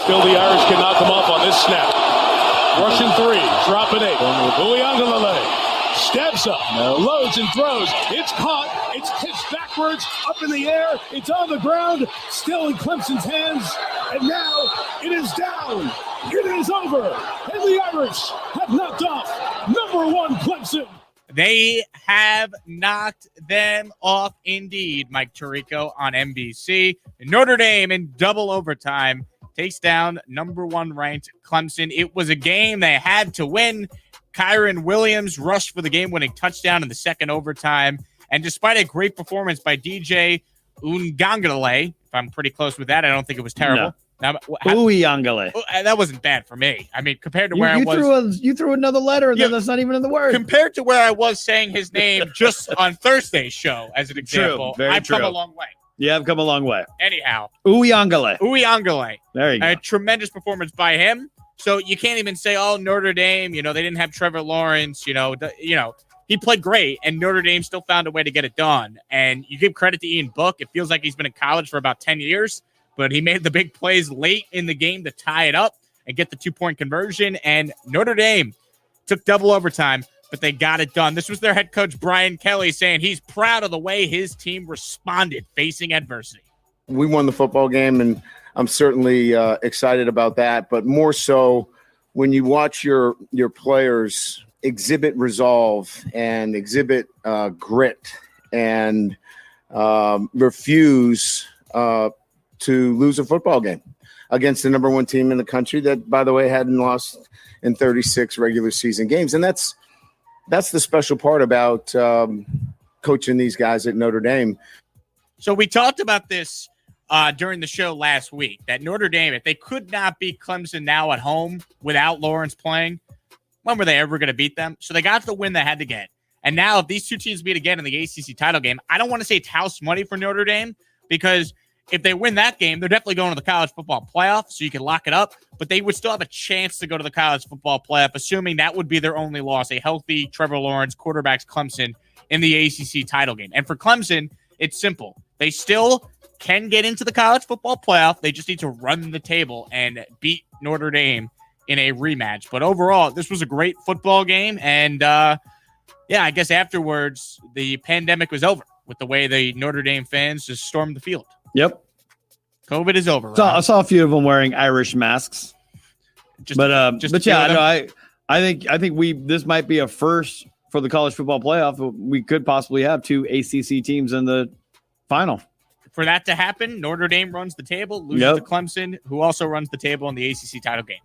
Still the Irish can knock them off on this snap. Russian three, dropping eight. Uiagalelei steps up, loads and throws. It's caught. It's pitched backwards, up in the air. It's on the ground, still in Clemson's hands. And now it is down. It is over. And the Irish have knocked off #1 Clemson. They have knocked them off indeed, Mike Tirico on NBC. Notre Dame in double overtime takes down #1 ranked Clemson. It was a game they had to win. Kyron Williams rushed for the game-winning touchdown in the second overtime. And despite a great performance by DJ Uiagalelei, if I'm pretty close with that, I don't think it was terrible. Uiagalelei. That wasn't bad for me. I mean, compared to where I was. You threw another letter that's not even in the word. Compared to where I was saying his name just on Thursday's show, as an example, I've come a long way. You have come a long way. Anyhow. Uiagalelei. There you go. A tremendous performance by him. So you can't even say, oh, Notre Dame, they didn't have Trevor Lawrence, he played great, and Notre Dame still found a way to get it done. And you give credit to Ian Book. It feels like he's been in college for about 10 years, but he made the big plays late in the game to tie it up and get the 2-point conversion. And Notre Dame took double overtime, but they got it done. This was their head coach, Brian Kelly, saying he's proud of the way his team responded facing adversity. We won the football game, and I'm certainly excited about that. But more so when you watch your players exhibit resolve and exhibit grit and refuse to lose a football game against the #1 team in the country that, by the way, hadn't lost in 36 regular season games. And that's the special part about coaching these guys at Notre Dame. So we talked about this during the show last week, that Notre Dame, if they could not beat Clemson now at home without Lawrence playing, when were they ever going to beat them? So they got the win they had to get. And now if these two teams meet again in the ACC title game, I don't want to say it's house money for Notre Dame, because if they win that game, they're definitely going to the college football playoff, so you can lock it up. But they would still have a chance to go to the college football playoff, assuming that would be their only loss, a healthy Trevor Lawrence quarterbacks Clemson in the ACC title game. And for Clemson, it's simple. They still can get into the college football playoff. They just need to run the table and beat Notre Dame in a rematch. But overall, this was a great football game. And, I guess afterwards, the pandemic was over with the way the Notre Dame fans just stormed the field. Yep. COVID is over. I saw a few of them wearing Irish masks. I think this might be a first for the college football playoff. We could possibly have 2 ACC teams in the final. For that to happen, Notre Dame runs the table, loses to Clemson, who also runs the table in the ACC title game.